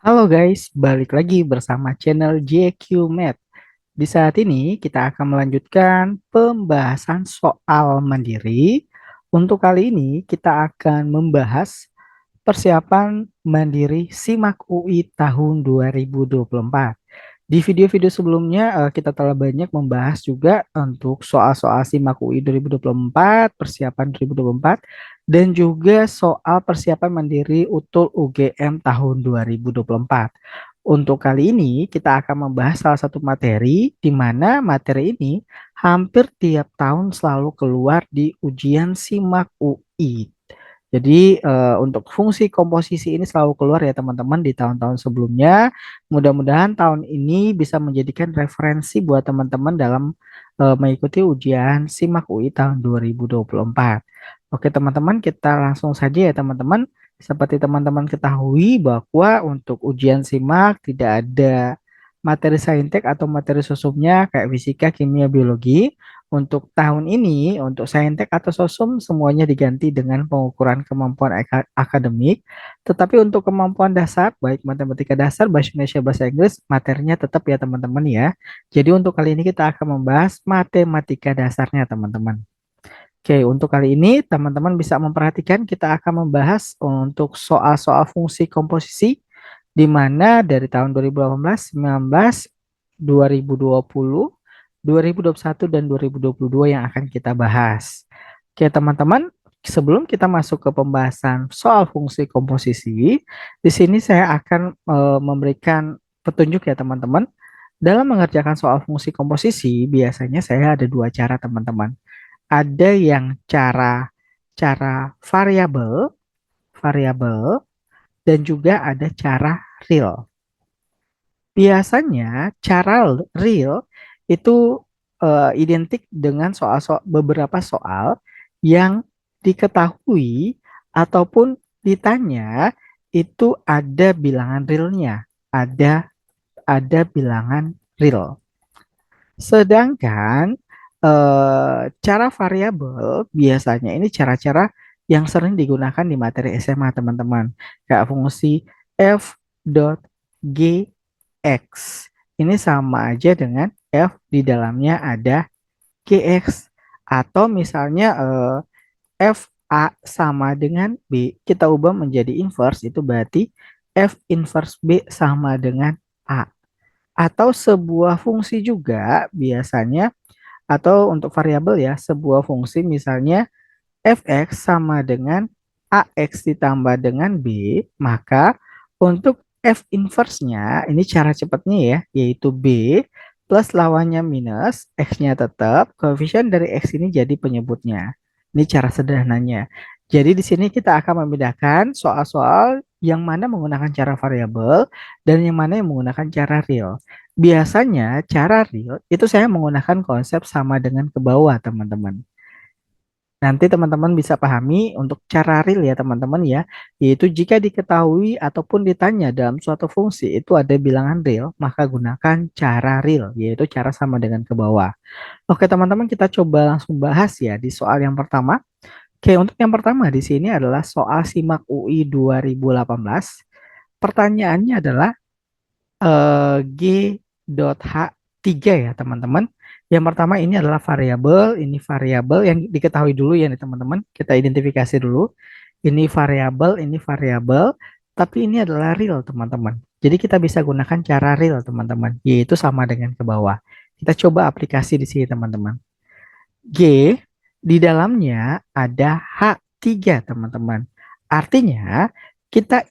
Halo guys, balik lagi bersama channel JQ Math. Di saat ini kita akan melanjutkan pembahasan soal mandiri. Untuk kali ini kita akan membahas persiapan mandiri SIMAK UI tahun 2024. Di video-video sebelumnya kita telah banyak membahas juga untuk soal-soal SIMAK UI 2024, persiapan 2024, dan juga soal persiapan mandiri UTUL UGM tahun 2024. Untuk kali ini kita akan membahas salah satu materi di mana materi ini hampir tiap tahun selalu keluar di ujian SIMAK UI. Jadi untuk fungsi komposisi ini selalu keluar ya teman-teman di tahun-tahun sebelumnya. Mudah-mudahan tahun ini bisa menjadikan referensi buat teman-teman dalam mengikuti ujian SIMAK UI tahun 2024. Oke teman-teman, kita langsung saja ya teman-teman. Seperti teman-teman ketahui bahwa untuk ujian SIMAK tidak ada materi saintek atau materi sosumnya kayak fisika, kimia, biologi. Untuk tahun ini, untuk saintek atau sosum semuanya diganti dengan pengukuran kemampuan akademik. Tetapi untuk kemampuan dasar, baik matematika dasar, bahasa Indonesia, bahasa Inggris, materinya tetap ya teman-teman ya. Jadi untuk kali ini kita akan membahas matematika dasarnya teman-teman. Oke, untuk kali ini teman-teman bisa memperhatikan kita akan membahas untuk soal-soal fungsi komposisi di mana dari tahun 2018, 19, 2020, 2021, dan 2022 yang akan kita bahas. Oke, teman-teman, sebelum kita masuk ke pembahasan soal fungsi komposisi, di sini saya akan memberikan petunjuk ya teman-teman. Dalam mengerjakan soal fungsi komposisi, biasanya saya ada dua cara teman-teman. Ada yang cara cara variabel, variabel, dan juga ada cara real. Biasanya cara real itu identik dengan soal-soal beberapa soal yang diketahui ataupun ditanya itu ada bilangan realnya, ada bilangan real. Sedangkan cara variabel biasanya ini cara-cara yang sering digunakan di materi SMA teman-teman. Kayak fungsi f dot g x. Ini sama aja dengan f di dalamnya ada gx. Atau misalnya f a sama dengan b, kita ubah menjadi inverse, itu berarti f inverse b sama dengan a. Atau sebuah fungsi juga biasanya, atau untuk variabel ya, sebuah fungsi misalnya fx sama dengan ax ditambah dengan b, maka untuk f inverse-nya, ini cara cepatnya ya, yaitu b plus lawannya minus, x-nya tetap, koefisien dari x ini jadi penyebutnya. Ini cara sederhananya. Jadi di sini kita akan membedakan soal-soal yang mana menggunakan cara variabel dan yang mana yang menggunakan cara real. Biasanya cara real itu saya menggunakan konsep sama dengan ke bawah, teman-teman. Nanti teman-teman bisa pahami untuk cara real ya teman-teman ya, yaitu jika diketahui ataupun ditanya dalam suatu fungsi itu ada bilangan real, maka gunakan cara real, yaitu cara sama dengan ke bawah. Oke teman-teman, kita coba langsung bahas ya di soal yang pertama. Oke, untuk yang pertama di sini adalah soal SIMAK UI 2018. Pertanyaannya adalah G.H3 ya teman-teman. Yang pertama ini adalah variabel, ini variabel yang diketahui dulu ya nih teman-teman. Kita identifikasi dulu. Ini variabel, tapi ini adalah real teman-teman. Jadi kita bisa gunakan cara real teman-teman, yaitu sama dengan ke bawah. Kita coba aplikasi di sini teman-teman. G di dalamnya ada H3 teman-teman. Artinya kita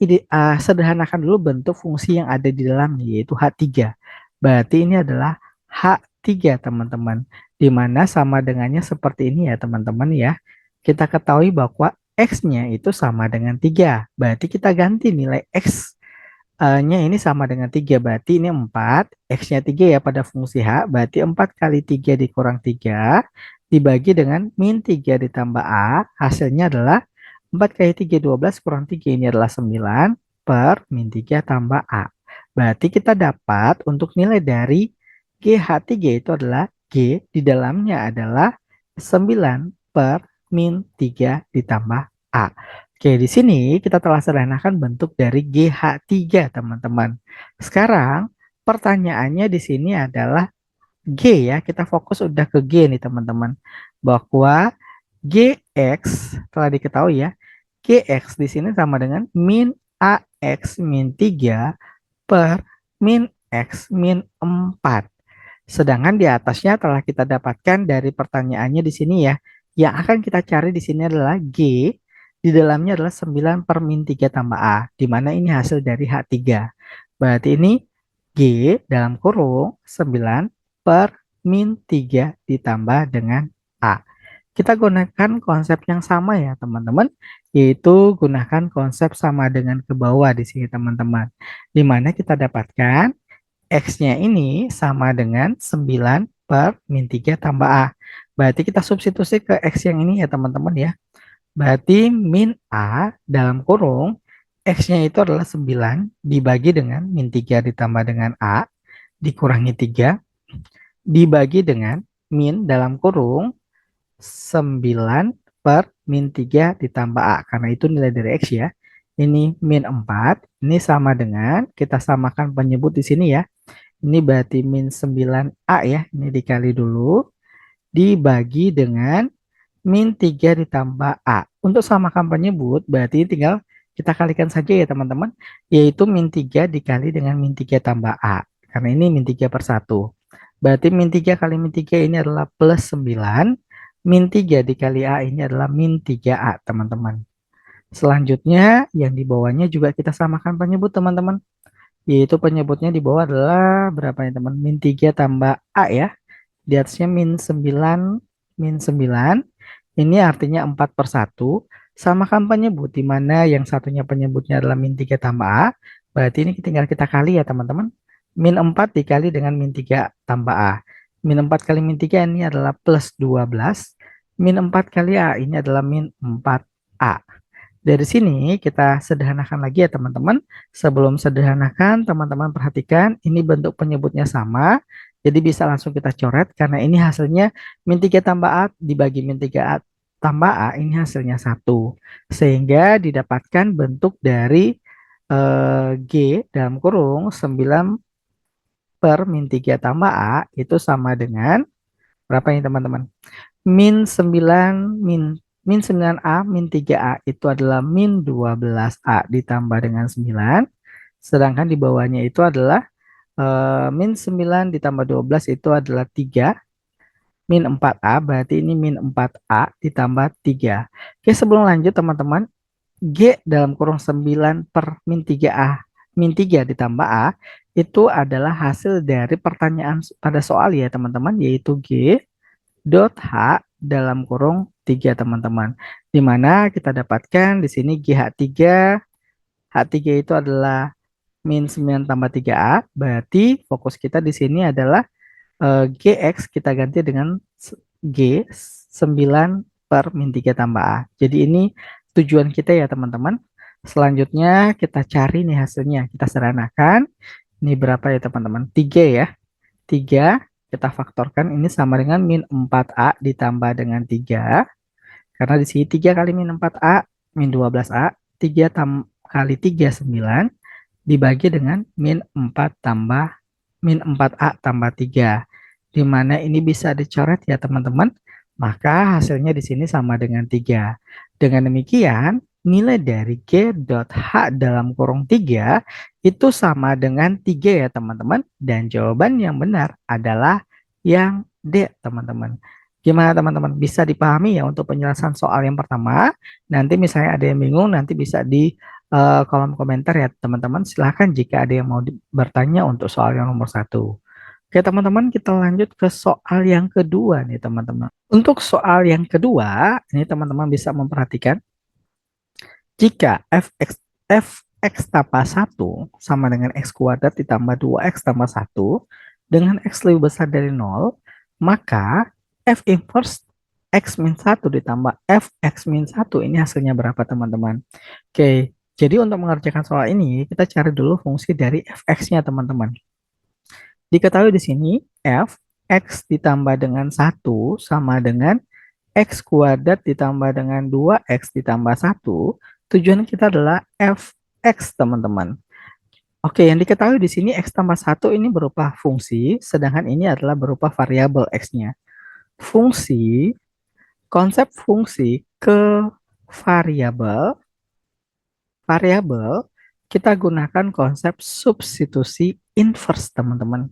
sederhanakan dulu bentuk fungsi yang ada di dalamnya yaitu H3. Berarti ini adalah H3 teman-teman. Di mana sama dengannya seperti ini ya teman-teman ya. Kita ketahui bahwa X-nya itu sama dengan 3. Berarti kita ganti nilai X-nya ini sama dengan 3. Berarti ini 4. X-nya 3 ya pada fungsi H. Berarti 4 kali 3 dikurang 3 dibagi dengan min 3 ditambah A, hasilnya adalah 4 kali 3, 12 kurang 3, ini adalah 9 per min 3 tambah A. Berarti kita dapat untuk nilai dari GH3 itu adalah G di dalamnya adalah 9 per min 3 ditambah A. Oke, di sini kita telah sederhanakan bentuk dari GH3, teman-teman. Sekarang, pertanyaannya di sini adalah G ya. Kita fokus udah ke G nih, teman-teman. Bahwa GX telah diketahui ya. GX di sini sama dengan min AX min 3 per min X min 4. Sedangkan di atasnya telah kita dapatkan dari pertanyaannya di sini ya. Yang akan kita cari di sini adalah G. Di dalamnya adalah 9 per min 3 tambah A. Di mana ini hasil dari H3. Berarti ini G dalam kurung 9 per min 3 ditambah dengan A. Kita gunakan konsep yang sama ya teman-teman. Yaitu gunakan konsep sama dengan ke bawah di sini teman-teman. Di mana kita dapatkan X-nya ini sama dengan 9 per min 3 tambah A. Berarti kita substitusi ke X yang ini ya teman-teman ya. Berarti min A dalam kurung X-nya itu adalah 9 dibagi dengan min 3 ditambah dengan A dikurangi 3 dibagi dengan min dalam kurung 9 per min 3 ditambah A. Karena itu nilai dari X ya. Ini min 4. Ini sama dengan kita samakan penyebut di sini ya. Ini berarti min 9A ya. Ini dikali dulu. Dibagi dengan min 3 ditambah A. Untuk samakan penyebut berarti tinggal kita kalikan saja ya teman-teman. Yaitu min 3 dikali dengan min 3 tambah A. Karena ini min 3 per 1. Berarti min 3 kali min 3 ini adalah plus 9. Min 3 dikali A ini adalah min 3A teman-teman. Selanjutnya yang di bawahnya juga kita samakan penyebut teman-teman. Yaitu penyebutnya di bawah adalah berapa ya teman? Min 3 tambah A ya. Di atasnya min 9. Min 9. Ini artinya 4 per 1. Samakan penyebut di mana yang satunya penyebutnya adalah min 3 tambah A. Berarti ini tinggal kita kali ya teman-teman. Min 4 dikali dengan min 3 tambah A. Min 4 kali min 3 ini adalah plus 12. Min 4 kali A ini adalah min 4A. Dari sini kita sederhanakan lagi ya teman-teman. Sebelum sederhanakan, teman-teman perhatikan ini bentuk penyebutnya sama. Jadi bisa langsung kita coret karena ini hasilnya min 3 tambah A dibagi min 3A tambah A ini hasilnya 1. Sehingga didapatkan bentuk dari G dalam kurung 9 per min 3 tambah A itu sama dengan berapa ini teman-teman? Min 9 min 9A min 3A itu adalah min 12A ditambah dengan 9. Sedangkan di bawahnya itu adalah min 9 ditambah 12 itu adalah 3. Min 4A berarti ini min 4A ditambah 3. Oke, sebelum lanjut teman-teman, G dalam kurung 9 per min 3A min 3 ditambah A itu adalah hasil dari pertanyaan pada soal ya teman-teman, yaitu G dot H dalam kurung 3 teman-teman. Di mana kita dapatkan di sini GH3. H3 itu adalah min 9 tambah 3A. Berarti fokus kita di sini adalah GX kita ganti dengan G 9 per min 3 tambah A. Jadi ini tujuan kita ya teman-teman. Selanjutnya kita cari nih hasilnya. Kita sederhanakan. Ini berapa ya teman-teman? 3 ya. 3 kita faktorkan ini sama dengan min 4A ditambah dengan 3. Karena di sini 3 kali min 4A min 12A. 3 kali 3 9 dibagi dengan min 4 tambah min 4A tambah 3. Di mana ini bisa dicoret ya teman-teman. Maka hasilnya di sini sama dengan 3. Dengan demikian, nilai dari G dot H dalam kurung 3 itu sama dengan 3 ya teman-teman. Dan jawaban yang benar adalah yang D teman-teman. Gimana teman-teman? Bisa dipahami ya untuk penjelasan soal yang pertama. Nanti misalnya ada yang bingung, nanti bisa di kolom komentar ya teman-teman. Silahkan jika ada yang mau bertanya untuk soal yang nomor 1. Oke teman-teman, kita lanjut ke soal yang kedua nih teman-teman. Untuk soal yang kedua, ini teman-teman bisa memperhatikan jika fx tambah 1 sama dengan x kuadrat ditambah 2x tambah 1 dengan x lebih besar dari 0, maka f inverse x min 1 ditambah fx min 1 ini hasilnya berapa teman-teman? Oke, jadi untuk mengerjakan soal ini kita cari dulu fungsi dari fx-nya teman-teman. Diketahui di sini f x ditambah dengan 1 sama dengan x kuadrat ditambah dengan 2x ditambah 1 Tujuan kita adalah fx, teman-teman. Oke, yang diketahui di sini x tambah satu ini berupa fungsi, sedangkan ini adalah berupa variabel x-nya. Fungsi, konsep fungsi ke variabel, variabel, kita gunakan konsep substitusi inverse, teman-teman.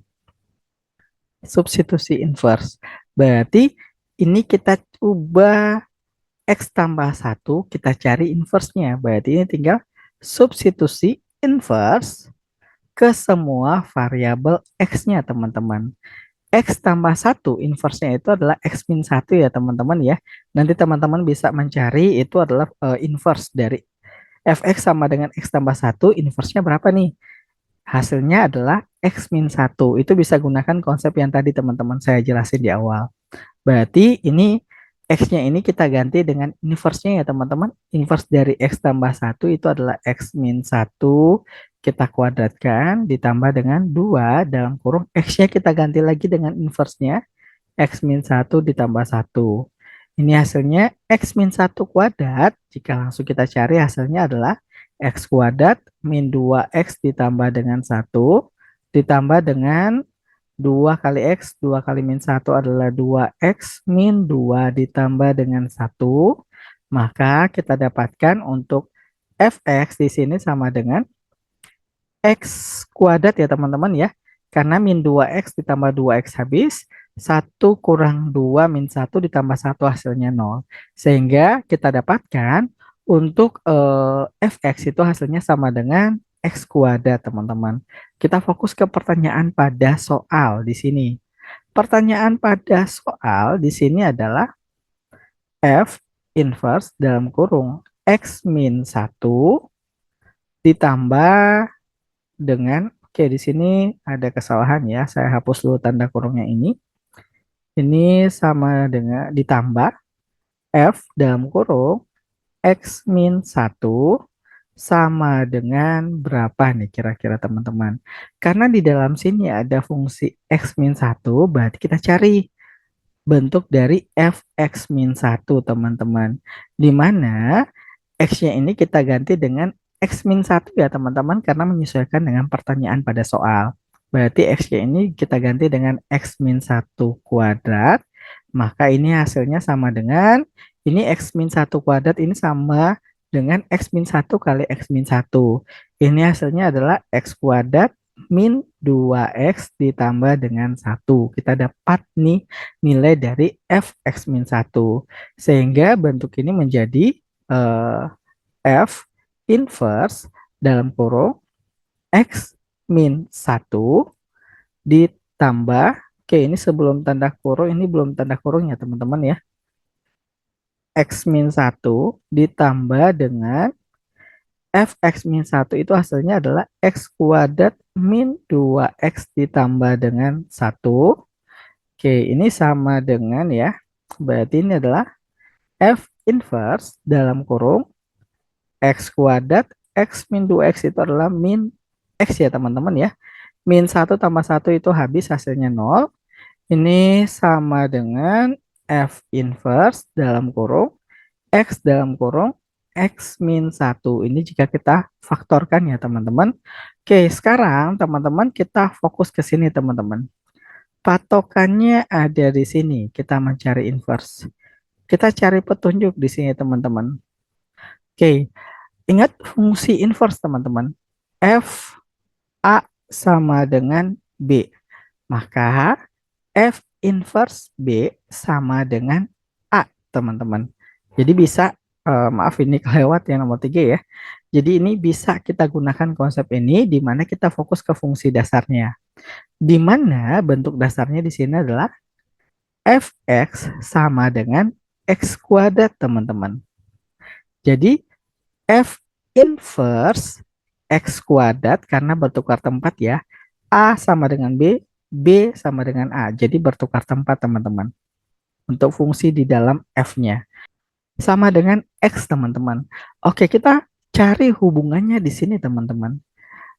Substitusi inverse. Berarti ini kita ubah x tambah satu, kita cari inverse-nya. Berarti ini tinggal substitusi inverse ke semua variabel x-nya, teman-teman. X tambah satu inverse-nya itu adalah x min 1 ya, teman-teman ya. Nanti teman-teman bisa mencari itu adalah inverse dari fx sama dengan x tambah satu, inverse-nya berapa nih? Hasilnya adalah x min 1. Itu bisa gunakan konsep yang tadi teman-teman saya jelasin di awal. Berarti ini x-nya ini kita ganti dengan inverse-nya ya, teman-teman. Inverse dari x tambah satu itu adalah x min 1. Kita kuadratkan ditambah dengan 2 dalam kurung. X-nya kita ganti lagi dengan inverse-nya. X min 1 ditambah satu. Ini hasilnya X min 1 kuadrat. Jika langsung kita cari hasilnya adalah X kuadrat min 2X ditambah dengan satu ditambah dengan 2 kali X. 2 kali min satu adalah 2X min 2 ditambah dengan satu. Maka kita dapatkan untuk Fx di sini sama dengan X kuadrat ya, teman-teman ya. Karena min 2X ditambah 2X habis, satu kurang 2 min satu ditambah satu hasilnya nol. Sehingga kita dapatkan untuk Fx itu hasilnya sama dengan X kuadrat, teman-teman. Kita fokus ke pertanyaan pada soal di sini. Pertanyaan pada soal di sini adalah F inverse dalam kurung X min satu ditambah dengan, oke, di sini ada kesalahan ya. Saya hapus dulu tanda kurungnya ini. Ini sama dengan ditambah F dalam kurung X min satu sama dengan berapa nih kira-kira, teman-teman? Karena di dalam sini ada fungsi X min satu, berarti kita cari bentuk dari Fx min satu, teman-teman. Di mana X-nya ini kita ganti dengan X min satu ya, teman-teman, karena menyesuaikan dengan pertanyaan pada soal. Berarti X-nya ini kita ganti dengan X min satu kuadrat. Maka ini hasilnya sama dengan, ini X min satu kuadrat ini sama dengan X min satu kali X min satu. Ini hasilnya adalah X kuadrat min 2X ditambah dengan satu. Kita dapat nih nilai dari Fx min satu. Sehingga bentuk ini menjadi eh, F inverse dalam kurung X min satu ditambah, oke, ini sebelum tanda kurung, ini belum tanda kurungnya, teman-teman ya. X min satu ditambah dengan Fx min satu itu hasilnya adalah X kuadrat min 2X ditambah dengan satu. Oke, ini sama dengan ya. Berarti ini adalah F inverse dalam kurung X kuadrat X min 2X itu adalah min X ya, teman-teman ya. Min satu tambah satu itu habis, hasilnya nol. Ini sama dengan F inverse dalam kurung X dalam kurung X min satu. Ini jika kita faktorkan ya, teman-teman. Oke, sekarang teman-teman kita fokus ke sini, teman-teman. Patokannya ada di sini. Kita mencari inverse. Kita cari petunjuk di sini, teman-teman. Oke, ingat fungsi inverse, teman-teman. F A sama dengan B. Maka F inverse B sama dengan A, teman-teman. Jadi bisa, maaf ini kelewat yang nomor 3 ya. Jadi ini bisa kita gunakan konsep ini di mana kita fokus ke fungsi dasarnya. Di mana bentuk dasarnya di sini adalah Fx sama dengan X kuadrat, teman-teman. Jadi F inverse X kuadrat karena bertukar tempat ya. A sama dengan B, B sama dengan A. Jadi bertukar tempat, teman-teman. Untuk fungsi di dalam F-nya. Sama dengan X, teman-teman. Oke, kita cari hubungannya di sini, teman-teman.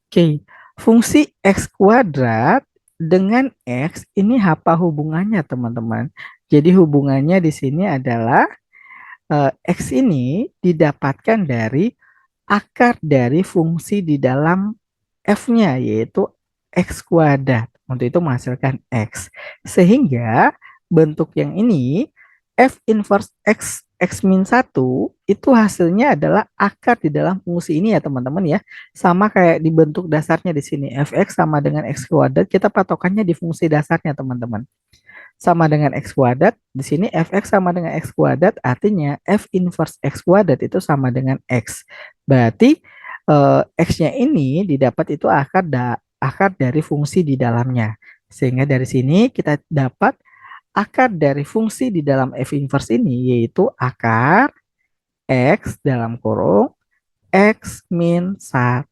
Oke, fungsi X kuadrat dengan X ini apa hubungannya, teman-teman? Jadi hubungannya di sini adalah X ini didapatkan dari akar dari fungsi di dalam f-nya, yaitu x kuadrat. Untuk itu menghasilkan x. Sehingga bentuk yang ini, f inverse x min 1, itu hasilnya adalah akar di dalam fungsi ini ya teman-teman ya. Sama kayak di bentuk dasarnya di sini. Fx sama dengan x kuadrat, kita patokannya di fungsi dasarnya teman-teman. Sama dengan x kuadrat, di sini fx sama dengan x kuadrat, artinya f inverse x kuadrat itu sama dengan x. Berarti x-nya ini didapat itu akar dari fungsi di dalamnya. Sehingga dari sini kita dapat akar dari fungsi di dalam f inverse ini, yaitu akar x dalam kurung x min 1.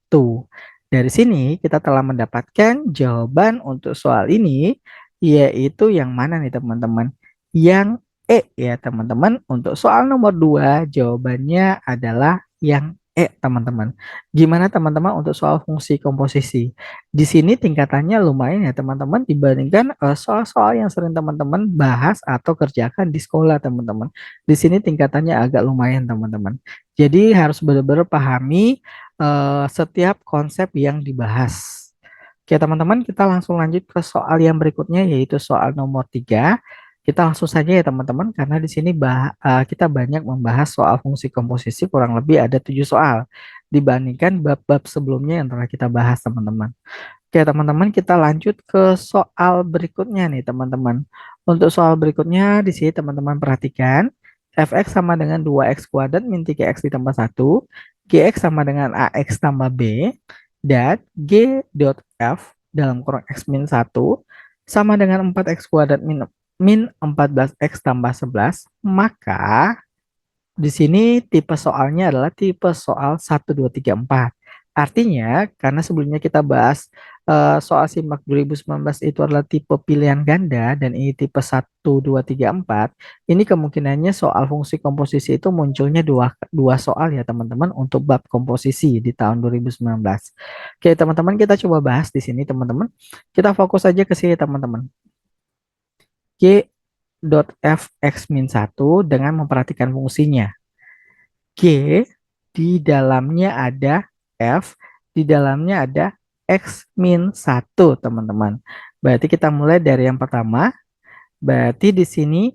Dari sini kita telah mendapatkan jawaban untuk soal ini, yaitu yang mana nih teman-teman? Yang E ya teman-teman. Untuk soal nomor 2 jawabannya adalah yang E teman-teman. Gimana teman-teman untuk soal fungsi komposisi? Di sini tingkatannya lumayan ya teman-teman dibandingkan soal-soal yang sering teman-teman bahas atau kerjakan di sekolah teman-teman. Di sini tingkatannya agak lumayan teman-teman. Jadi harus benar-benar pahami setiap konsep yang dibahas. Oke teman-teman, kita langsung lanjut ke soal yang berikutnya, yaitu soal nomor 3. Kita langsung saja ya teman-teman, karena di sini kita banyak membahas soal fungsi komposisi, kurang lebih ada 7 soal dibandingkan bab-bab sebelumnya yang telah kita bahas teman-teman. Oke teman-teman, kita lanjut ke soal berikutnya nih teman-teman. Untuk soal berikutnya di sini teman-teman perhatikan, fx sama dengan 2x kuadrat min 3x ditambah 1, gx sama dengan ax tambah b, dan g dot f dalam kurung x min 1 sama dengan 4x kuadrat min 14x tambah 11, maka di sini tipe soalnya adalah tipe soal 1, 2, 3, 4. Artinya, karena sebelumnya kita bahas soal SIMAK 2019 itu adalah tipe pilihan ganda dan ini tipe 1, 2, 3, 4. Ini kemungkinannya soal fungsi komposisi itu munculnya dua soal ya teman-teman untuk bab komposisi di tahun 2019. Oke, teman-teman kita coba bahas di sini teman-teman. Kita fokus aja ke sini teman-teman. G dot f x min 1 dengan memperhatikan fungsinya. G di dalamnya ada F, di dalamnya ada X min 1, teman-teman. Berarti kita mulai dari yang pertama. Berarti di sini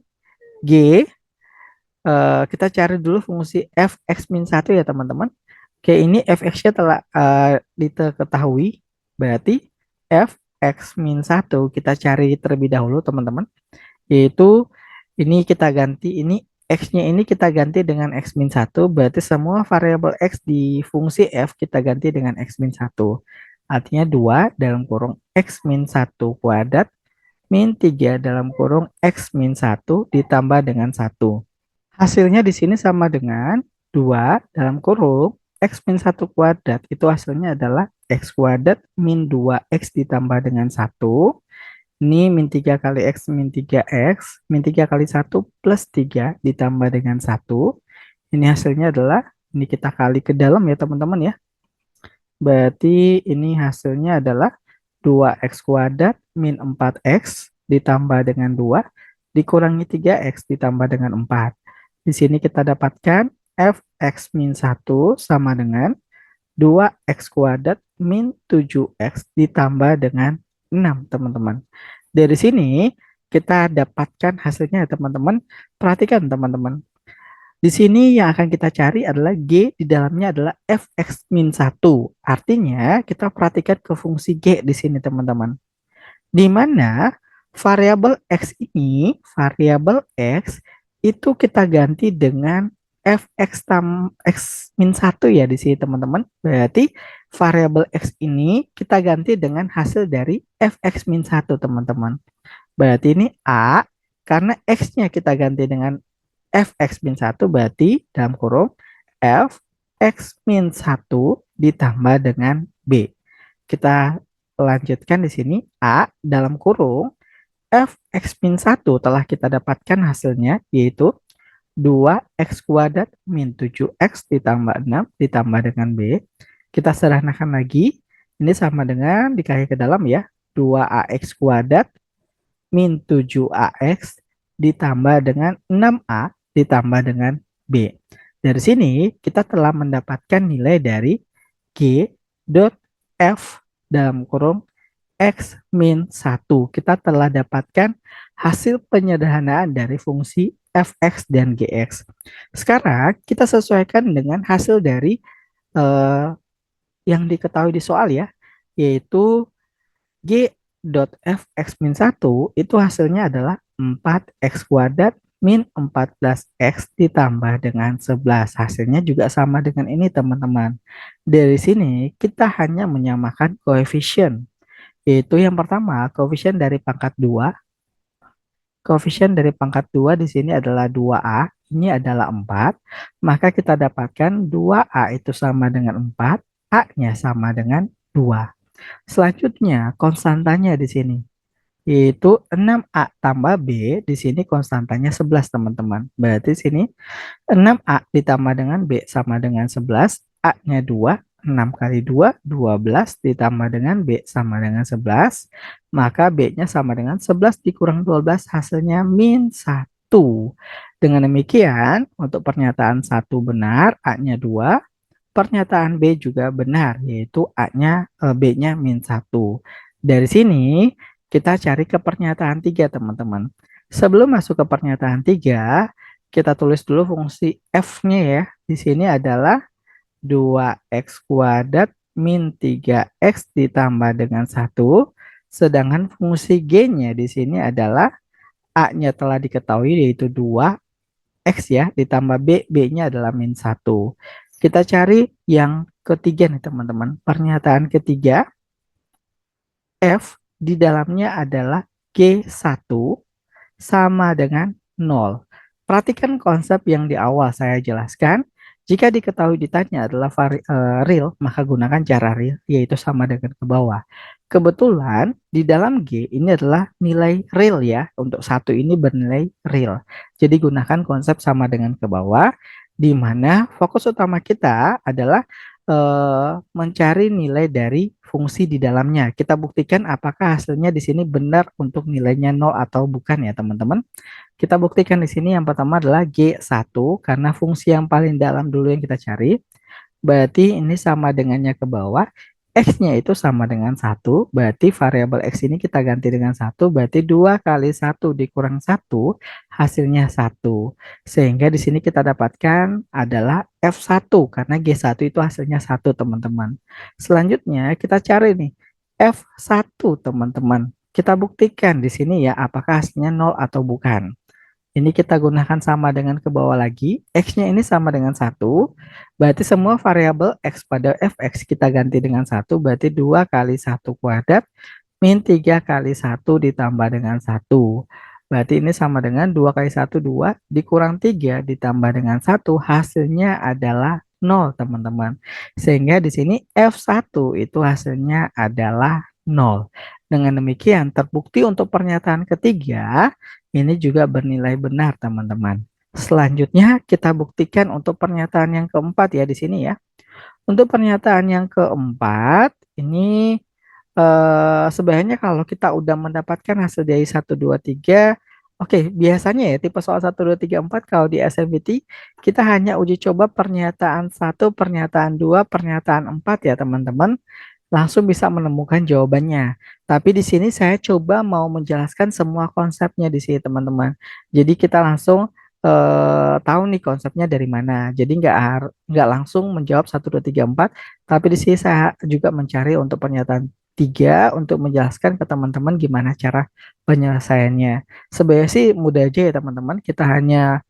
G, kita cari dulu fungsi F X min 1 ya, teman-teman. Oke, ini Fx-nya telah diketahui. Berarti F X min 1 kita cari terlebih dahulu, teman-teman. Yaitu ini kita ganti, ini X-nya ini kita ganti dengan X min 1, berarti semua variabel X di fungsi F kita ganti dengan X min 1. Artinya 2 dalam kurung X min 1 kuadrat min 3 dalam kurung X min 1 ditambah dengan 1. Hasilnya di sini sama dengan 2 dalam kurung X min 1 kuadrat. Itu hasilnya adalah X kuadrat min 2X ditambah dengan 1. Ini min 3 kali X min 3X, min 3 kali 1 plus 3 ditambah dengan 1. Ini hasilnya adalah, ini kita kali ke dalam ya teman-teman ya. Berarti ini hasilnya adalah 2X kuadrat min 4X ditambah dengan 2 dikurangi 3X ditambah dengan 4. Di sini kita dapatkan Fx min 1 sama dengan 2x kuadrat min 7x ditambah dengan 6, teman-teman. Dari sini kita dapatkan hasilnya, teman-teman. Perhatikan, teman-teman. Di sini yang akan kita cari adalah G, di dalamnya adalah Fx min 1. Artinya kita perhatikan ke fungsi G di sini, teman-teman. Di mana variabel X ini, variabel X itu kita ganti dengan Fx X min 1 ya di sini teman-teman. Berarti variabel X ini kita ganti dengan hasil dari Fx min 1 teman-teman. Berarti ini A, karena X-nya kita ganti dengan Fx min 1, berarti dalam kurung Fx min 1 ditambah dengan B. Kita lanjutkan di sini A dalam kurung Fx min 1 telah kita dapatkan hasilnya, yaitu 2x kuadrat min 7x ditambah 6 ditambah dengan B. Kita sederhanakan lagi. Ini sama dengan dikali ke dalam ya. 2ax kuadrat min 7ax ditambah dengan 6a ditambah dengan B. Dari sini kita telah mendapatkan nilai dari G dot F dalam kurung X min 1. Kita telah dapatkan hasil penyederhanaan dari fungsi fx dan gx. Sekarang kita sesuaikan dengan hasil dari eh, yang diketahui di soal ya, yaitu G dot fx min 1 itu hasilnya adalah 4x kuadrat min 14x ditambah dengan 11. Hasilnya juga sama dengan ini teman-teman. Dari sini kita hanya menyamakan koefisien, yaitu yang pertama koefisien dari pangkat 2. Koefisien dari pangkat 2 di sini adalah 2A, ini adalah 4. Maka kita dapatkan 2A itu sama dengan 4, A-nya sama dengan 2. Selanjutnya konstantanya di sini yaitu 6A tambah B, di sini konstantanya 11 teman-teman. Berarti sini 6A ditambah dengan B sama dengan 11, A-nya 2, 6 kali 2, 12 ditambah dengan B sama dengan 11, maka B-nya sama dengan 11 dikurang 12 hasilnya min 1. Dengan demikian, untuk pernyataan 1 benar, A-nya 2, pernyataan B juga benar, yaitu B-nya min 1. Dari sini, kita cari ke pernyataan 3, teman-teman. Sebelum masuk ke pernyataan 3, kita tulis dulu fungsi F-nya ya. Di sini adalah 2x kuadrat min 3x ditambah dengan 1. Sedangkan fungsi G-nya di sini adalah A-nya telah diketahui yaitu 2x ya, ditambah B, B-nya adalah min 1. Kita cari yang ketiga nih teman-teman. Pernyataan ketiga, F di dalamnya adalah G1 sama dengan 0. Perhatikan konsep yang di awal saya jelaskan. Jika diketahui ditanya adalah real, maka gunakan cara real, yaitu sama dengan ke bawah. Kebetulan di dalam G ini adalah nilai real ya. Untuk satu ini bernilai real. Jadi gunakan konsep sama dengan ke bawah, di mana fokus utama kita adalah mencari nilai dari fungsi di dalamnya. Kita buktikan apakah hasilnya di sini benar untuk nilainya 0 atau bukan ya teman-teman. Kita buktikan di sini yang pertama adalah G1 karena fungsi yang paling dalam dulu yang kita cari. Berarti ini sama dengannya ke bawah. X-nya itu sama dengan 1. Berarti variabel X ini kita ganti dengan 1. Berarti 2 kali 1 dikurang 1 hasilnya 1. Sehingga di sini kita dapatkan adalah F1 karena G1 itu hasilnya 1 teman-teman. Selanjutnya kita cari nih F1 teman-teman. Kita buktikan di sini ya apakah hasilnya 0 atau bukan. Ini kita gunakan sama dengan ke bawah lagi. X-nya ini sama dengan 1. Berarti semua variabel X pada Fx kita ganti dengan 1. Berarti 2 kali 1 kuadrat min 3 kali 1 ditambah dengan 1. Berarti ini sama dengan 2 kali 1, 2. Dikurang 3 ditambah dengan 1. Hasilnya adalah 0 teman-teman. Sehingga di sini F1 itu hasilnya adalah 0. Dengan demikian terbukti untuk pernyataan ketiga ini juga bernilai benar, teman-teman. Selanjutnya, kita buktikan untuk pernyataan yang keempat ya di sini ya. Untuk pernyataan yang keempat, ini sebenarnya kalau kita udah mendapatkan hasil dari 1, 2, 3, oke, biasanya ya tipe soal 1, 2, 3, 4 kalau di SNBT, kita hanya uji coba pernyataan 1, pernyataan 2, pernyataan 4 ya teman-teman langsung bisa menemukan jawabannya. Tapi di sini saya coba mau menjelaskan semua konsepnya di sini teman-teman. Jadi kita langsung tahu nih konsepnya dari mana. Jadi nggak langsung menjawab 1, 2, 3, 4. Tapi di sini saya juga mencari untuk pernyataan 3 untuk menjelaskan ke teman-teman gimana cara penyelesaiannya. Sebenarnya sih mudah aja ya teman-teman. Kita hanya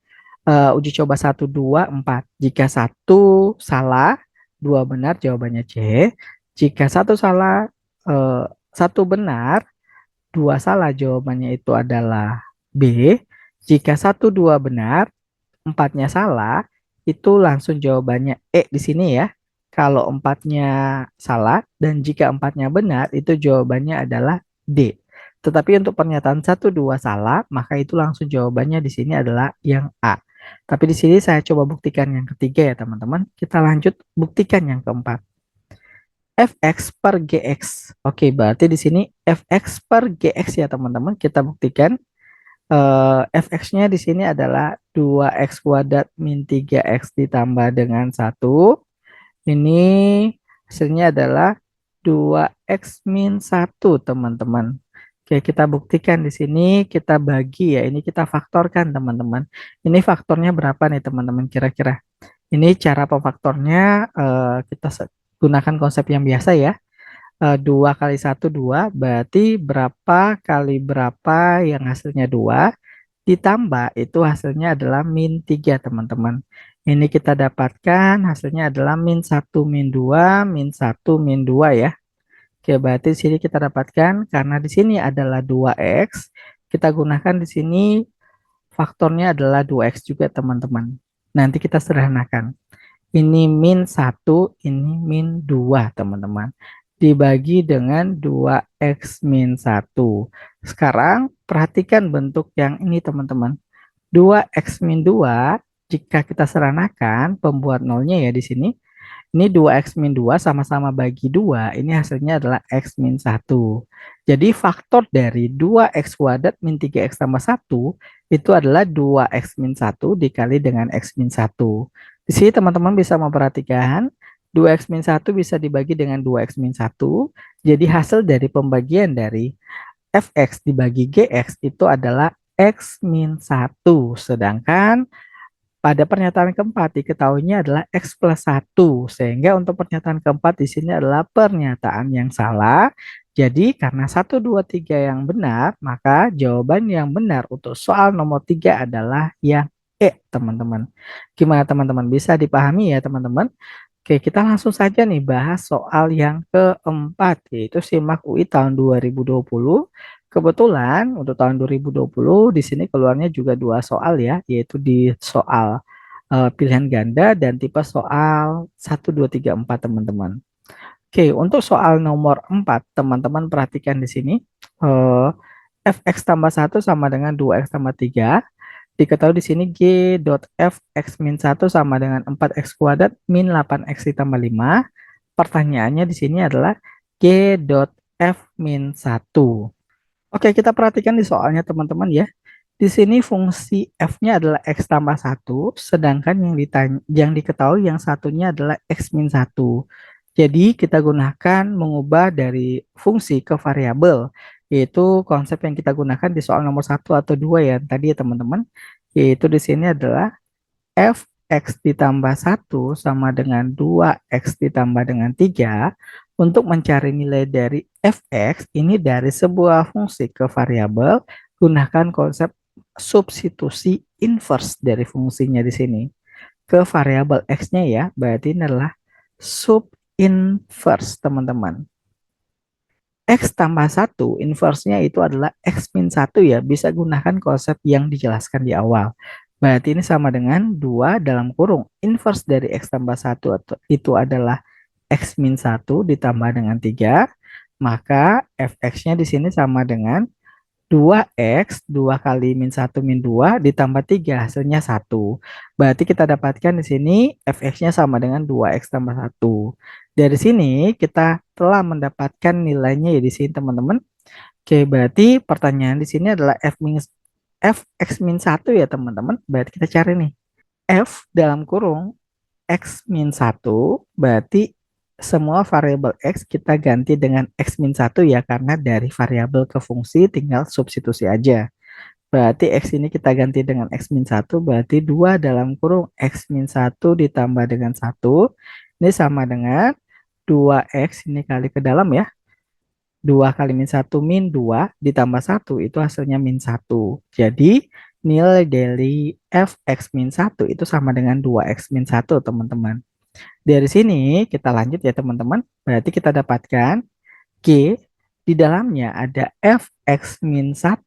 uji coba 1, 2, 4. Jika satu salah, dua benar jawabannya C. Jika satu salah, eh, satu benar, dua salah jawabannya itu adalah B. Jika satu dua benar, empatnya salah, itu langsung jawabannya E di sini ya. Kalau empatnya salah dan jika empatnya benar, itu jawabannya adalah D. Tetapi untuk pernyataan satu dua salah, maka itu langsung jawabannya di sini adalah yang A. Tapi di sini saya coba buktikan yang ketiga ya teman-teman. Kita lanjut buktikan yang keempat. Fx per Gx. Oke, berarti di sini Fx per Gx ya teman-teman. Kita buktikan. fx-nya di sini adalah 2x kuadrat min 3x ditambah dengan 1. Ini hasilnya adalah 2x min 1, teman-teman. Oke, kita buktikan di sini, kita bagi ya. Ini kita faktorkan, teman-teman. Ini faktornya berapa nih, teman-teman, kira-kira? Ini cara pemfaktornya, kita gunakan konsep yang biasa ya. 2 kali 1, 2. Berarti berapa kali berapa yang hasilnya 2. Ditambah itu hasilnya adalah min 3, teman-teman. Ini kita dapatkan hasilnya adalah min 1 min 2 min 1 min 2 ya. Oke, berarti di sini kita dapatkan karena di sini adalah 2x, kita gunakan di sini faktornya adalah 2x juga, teman-teman. Nanti kita sederhanakan. Ini min 1, ini min 2, teman-teman. Dibagi dengan 2x min 1. Sekarang perhatikan bentuk yang ini, teman-teman. 2x min 2, jika kita sederhanakan pembuat nolnya ya di sini. Ini 2x min 2 sama-sama bagi 2. Ini hasilnya adalah x min 1. Jadi faktor dari 2x kuadrat min 3x tambah 1 itu adalah 2x min 1 dikali dengan x min 1. Di sini teman-teman bisa memperhatikan 2x min 1 bisa dibagi dengan 2x min 1. Jadi hasil dari pembagian dari fx dibagi gx itu adalah x min 1. Sedangkan pada pernyataan keempat diketahuinya adalah X plus 1. Sehingga untuk pernyataan keempat di sini adalah pernyataan yang salah. Jadi karena 1, 2, 3 yang benar, maka jawaban yang benar untuk soal nomor 3 adalah yang E, teman-teman. Gimana teman-teman? Bisa dipahami ya teman-teman? Oke, kita langsung saja nih bahas soal yang keempat, yaitu SIMAK UI tahun 2020. Kebetulan untuk tahun 2020 di sini keluarnya juga dua soal ya, yaitu di soal pilihan ganda dan tipe soal 1, 2, 3, 4, teman-teman. Oke, untuk soal nomor 4, teman-teman perhatikan di sini. eh, fx tambah 1 sama dengan 2x tambah 3. Diketahui di sini G dot F X min 1 sama dengan 4x kuadrat min 8x ditambah 5. Pertanyaannya di sini adalah G dot F min 1. Oke, kita perhatikan di soalnya teman-teman ya. Di sini fungsi F-nya adalah X tambah 1, sedangkan yang diketahui yang satunya adalah X min 1. Jadi kita gunakan mengubah dari fungsi ke variabel, yaitu konsep yang kita gunakan di soal nomor 1 atau 2 ya tadi ya teman-teman. Yaitu di sini adalah fx ditambah 1 sama dengan 2x ditambah dengan 3. Untuk mencari nilai dari fx ini dari sebuah fungsi ke variabel, gunakan konsep substitusi inverse dari fungsinya di sini ke variabel x-nya ya. Berarti ini adalah sub inverse, teman-teman. X tambah 1 inverse-nya itu adalah X min 1 ya. Bisa gunakan konsep yang dijelaskan di awal. Berarti ini sama dengan 2 dalam kurung. Inverse dari X tambah 1 itu adalah X min 1 ditambah dengan 3. Maka fx-nya di sini sama dengan 2x, 2 kali min 1 min 2 ditambah 3 hasilnya 1. Berarti kita dapatkan di sini fx-nya sama dengan 2x tambah 1. Dari sini kita telah mendapatkan nilainya ya di sini teman-teman. Oke, berarti pertanyaan di sini adalah fx min 1 ya teman-teman. Berarti kita cari nih. F dalam kurung x min 1 berarti semua variabel x kita ganti dengan x min 1 ya, karena dari variabel ke fungsi tinggal substitusi aja. Berarti x ini kita ganti dengan x min 1 berarti 2 dalam kurung x min 1 ditambah dengan 1. Ini sama dengan 2x ini kali ke dalam ya. 2 kali min 1 min 2 ditambah 1 itu hasilnya min 1. Jadi nilai dari fx min 1 itu sama dengan 2x min 1 teman-teman. Dari sini kita lanjut ya teman-teman. Berarti kita dapatkan G di dalamnya ada fx min 1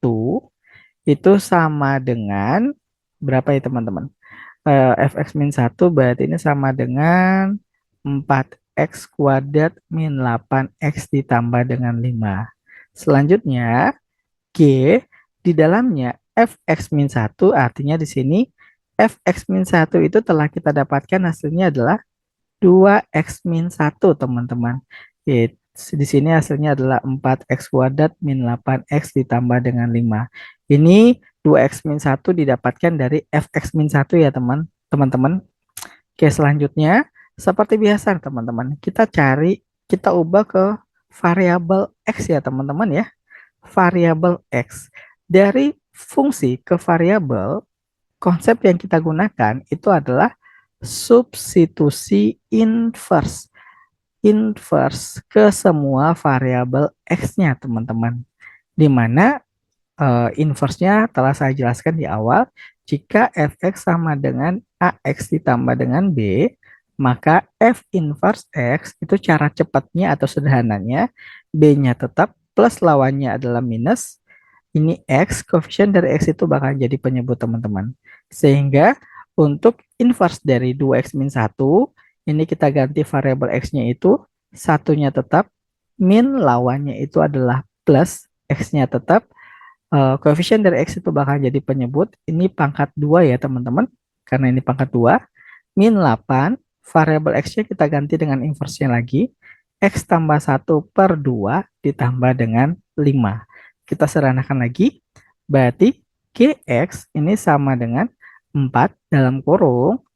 itu sama dengan berapa ya teman-teman? Fx min 1 berarti ini sama dengan 4x kuadrat min 8x ditambah dengan 5. Selanjutnya G di dalamnya fx min 1 artinya di sini fx min 1 itu telah kita dapatkan hasilnya adalah 2x min 1 teman-teman. Di sini hasilnya adalah 4x kuadrat min 8x ditambah dengan 5. Ini 2x min 1 didapatkan dari fx min 1 ya teman-teman. Oke, selanjutnya seperti biasa teman-teman, kita ubah ke variabel x ya teman-teman ya. Variabel x. Dari fungsi ke variabel, konsep yang kita gunakan itu adalah substitusi inverse. Inverse ke semua variabel x-nya teman-teman. Di mana inverse-nya telah saya jelaskan di awal. Jika fx sama dengan ax ditambah dengan b, maka f inverse x itu cara cepatnya atau sederhananya, b-nya tetap plus lawannya adalah minus. Ini x, koefisien dari x itu bakal jadi penyebut teman-teman. Sehingga untuk inverse dari 2x min 1, ini kita ganti variabel x-nya itu, satunya tetap, min lawannya itu adalah plus, x-nya tetap, koefisien dari X itu bakal jadi penyebut. Ini pangkat 2 ya teman-teman. Karena ini pangkat 2. Min 8. Variabel X-nya kita ganti dengan inverse-nya lagi. X tambah 1 per 2 ditambah dengan 5. Kita sederhanakan lagi. Berarti GX ini sama dengan 4 dalam kurung.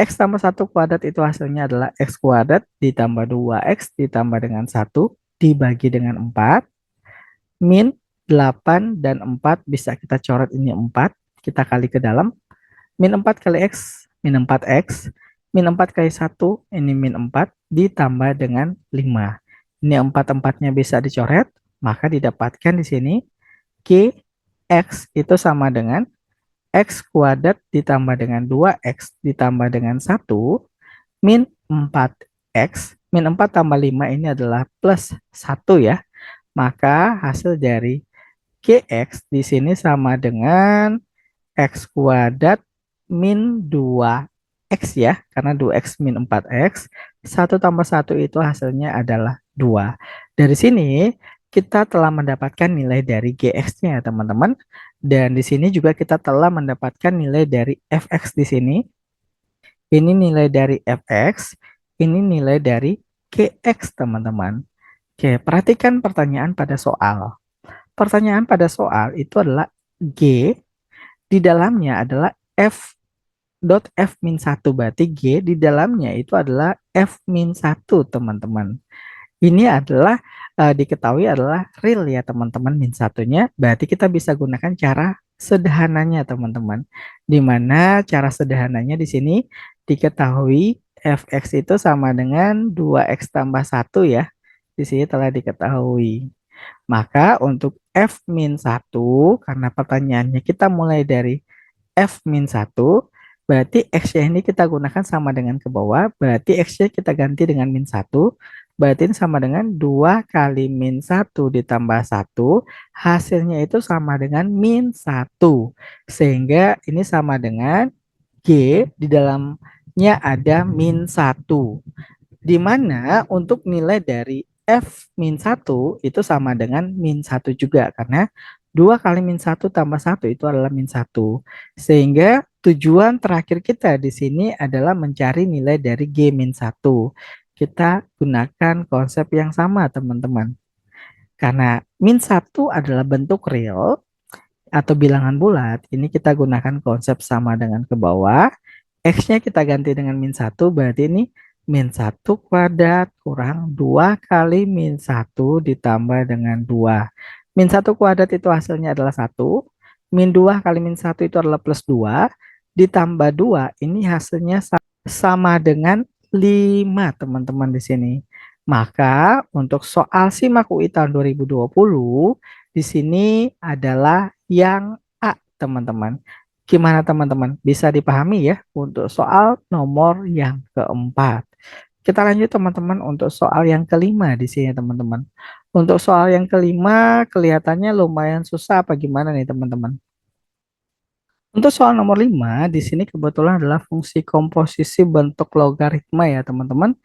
X tambah 1 kuadrat itu hasilnya adalah X kuadrat ditambah 2X ditambah dengan 1 dibagi dengan 4 min 8 dan 4 bisa kita coret ini 4, kita kali ke dalam, min 4 kali X, min 4X, min 4 kali 1, ini min 4, ditambah dengan 5. Ini 4-4-nya bisa dicoret, maka didapatkan di sini Gx itu sama dengan X kuadrat ditambah dengan 2X ditambah dengan 1, min 4X, min 4 tambah 5 ini adalah plus 1 ya. Maka hasil dari Gx di sini sama dengan X kuadrat min 2X ya. Karena 2X min 4X. 1 tambah 1 itu hasilnya adalah 2. Dari sini kita telah mendapatkan nilai dari Gx-nya ya teman-teman. Dan di sini juga kita telah mendapatkan nilai dari Fx di sini. Ini nilai dari Fx. Ini nilai dari Gx teman-teman. Oke, perhatikan pertanyaan pada soal. Pertanyaan pada soal itu adalah G di dalamnya adalah F dot F min 1. Berarti G di dalamnya itu adalah F min 1 teman-teman. Ini adalah diketahui adalah real ya teman-teman min satunya. Berarti kita bisa gunakan cara sederhananya teman-teman. Di mana cara sederhananya di sini diketahui Fx itu sama dengan 2x tambah 1 ya. Di sini telah diketahui. Maka untuk F min 1, karena pertanyaannya kita mulai dari F min 1, berarti X-nya ini kita gunakan sama dengan ke bawah, berarti X-nya kita ganti dengan min 1, berarti ini sama dengan 2 kali min 1 ditambah 1, hasilnya itu sama dengan min 1. Sehingga ini sama dengan G di dalamnya ada min 1. Di mana untuk nilai dari F min 1 itu sama dengan min 1 juga. Karena 2 kali min 1 tambah 1 itu adalah min 1. Sehingga tujuan terakhir kita di sini adalah mencari nilai dari G min 1. Kita gunakan konsep yang sama teman-teman. Karena min 1 adalah bentuk real atau bilangan bulat, ini kita gunakan konsep sama dengan ke bawah. X-nya kita ganti dengan min 1, berarti ini min 1 kuadrat kurang 2 kali min 1 ditambah dengan 2. Min 1 kuadrat itu hasilnya adalah 1. Min 2 kali min 1 itu adalah plus 2. Ditambah 2, ini hasilnya sama dengan 5 teman-teman di sini. Maka untuk soal SIMAK UI tahun 2020 di sini adalah yang A, teman-teman. Gimana teman-teman? Bisa dipahami ya untuk soal nomor yang keempat. Kita lanjut teman-teman untuk soal yang kelima di sini teman-teman. Untuk soal yang kelima kelihatannya lumayan susah apa gimana nih teman-teman? Untuk soal nomor 5 di sini kebetulan adalah fungsi komposisi bentuk logaritma ya teman-teman.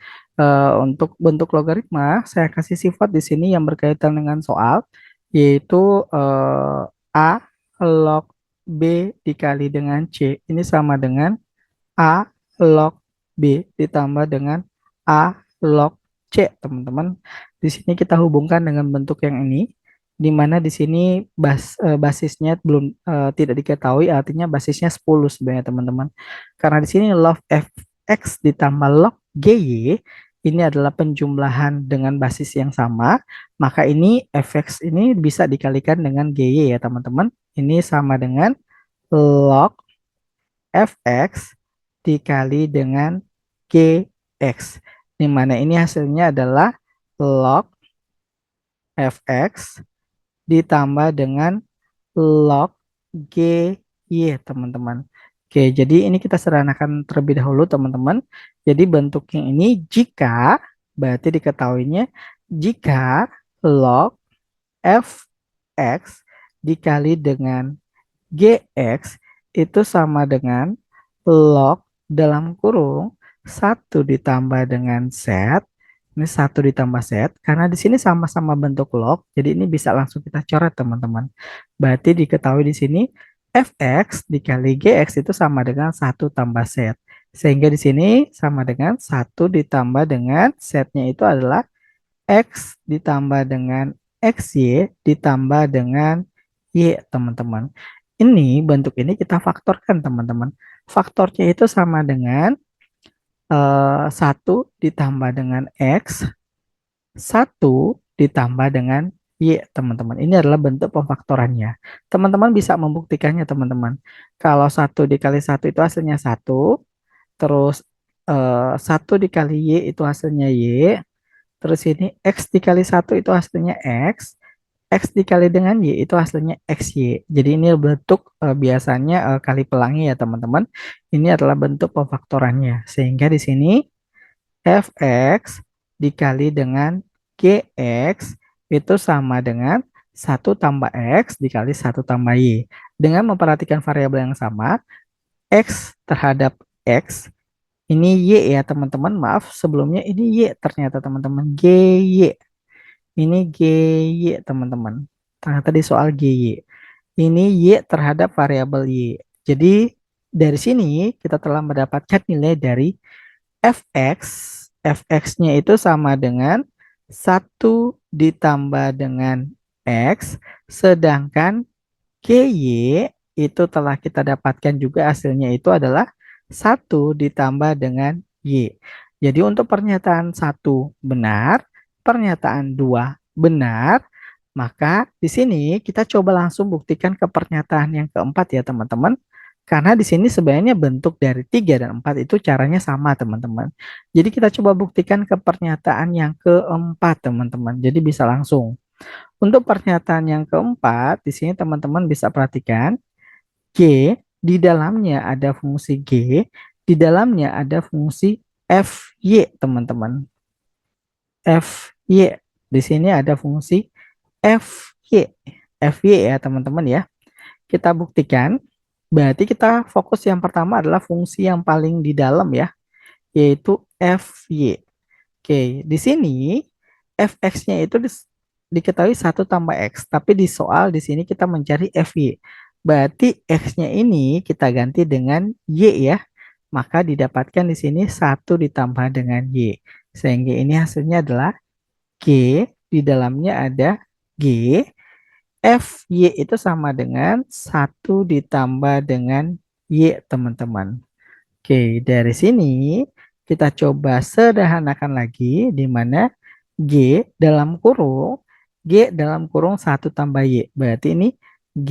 Untuk bentuk logaritma, saya kasih sifat di sini yang berkaitan dengan soal, yaitu A log B dikali dengan C. Ini sama dengan A log B ditambah dengan A log C, teman-teman. Di sini kita hubungkan dengan bentuk yang ini. di mana di sini basisnya belum tidak diketahui, artinya basisnya 10 sebenarnya teman-teman. Karena di sini log fx ditambah log gy ini adalah penjumlahan dengan basis yang sama, maka ini fx ini bisa dikalikan dengan gy ya teman-teman. Ini sama dengan log fx dikali dengan gx, di mana ini hasilnya adalah log fx ditambah dengan log GY teman-teman. Oke, jadi ini kita sederhanakan terlebih dahulu teman-teman. Jadi bentuknya ini jika, berarti diketahuinya jika log fx dikali dengan gx itu sama dengan log dalam kurung satu ditambah dengan set. Ini satu ditambah set, karena di sini sama-sama bentuk log, jadi ini bisa langsung kita coret teman-teman. Berarti diketahui di sini fx dikali gx itu sama dengan satu tambah set. Sehingga di sini sama dengan satu ditambah dengan setnya itu adalah x ditambah dengan xy ditambah dengan y teman-teman. Ini bentuk ini kita faktorkan teman-teman. Faktornya itu sama dengan 1 ditambah dengan X, 1 ditambah dengan Y, teman-teman. Ini adalah bentuk pemfaktorannya. Teman-teman bisa membuktikannya, teman-teman. Kalau 1 dikali 1 itu hasilnya 1, terus 1 dikali Y itu hasilnya Y, terus ini X dikali 1 itu hasilnya X, X dikali dengan Y itu hasilnya XY. Jadi ini bentuk biasanya kali pelangi ya teman-teman. Ini adalah bentuk pemfaktorannya. Sehingga di sini fx dikali dengan gx itu sama dengan satu tambah x dikali satu tambah y. Dengan memperhatikan variabel yang sama, x terhadap x, ini y ya teman-teman, maaf sebelumnya ini y ternyata teman-teman, gy. Ini gy teman-teman. Ternyata di soal gy. Ini y terhadap variabel y. Jadi dari sini kita telah mendapatkan nilai dari fx. Fx-nya itu sama dengan satu ditambah dengan x, sedangkan gy itu telah kita dapatkan juga hasilnya itu adalah satu ditambah dengan y. Jadi untuk pernyataan satu benar, pernyataan 2 benar, maka di sini kita coba langsung buktikan ke pernyataan yang keempat ya teman-teman. Karena di sini sebenarnya bentuk dari 3 dan 4 itu caranya sama teman-teman. Jadi kita coba buktikan ke pernyataan yang keempat teman-teman. Jadi bisa langsung. Untuk pernyataan yang keempat, di sini teman-teman bisa perhatikan G, di dalamnya ada fungsi G, di dalamnya ada fungsi FY teman-teman. FY, di sini ada fungsi FY. FY ya teman-teman ya. Kita buktikan, berarti kita fokus yang pertama adalah fungsi yang paling di dalam ya, yaitu FY. Oke, di sini fx-nya itu diketahui satu tambah x, tapi di soal di sini kita mencari fy. Berarti x-nya ini kita ganti dengan y ya. Maka didapatkan di sini satu ditambah dengan y. Sehingga ini hasilnya adalah g, di dalamnya ada g, fy itu sama dengan satu ditambah dengan y teman-teman. Oke, dari sini kita coba sederhanakan lagi di mana G dalam kurung satu tambah Y. Berarti ini G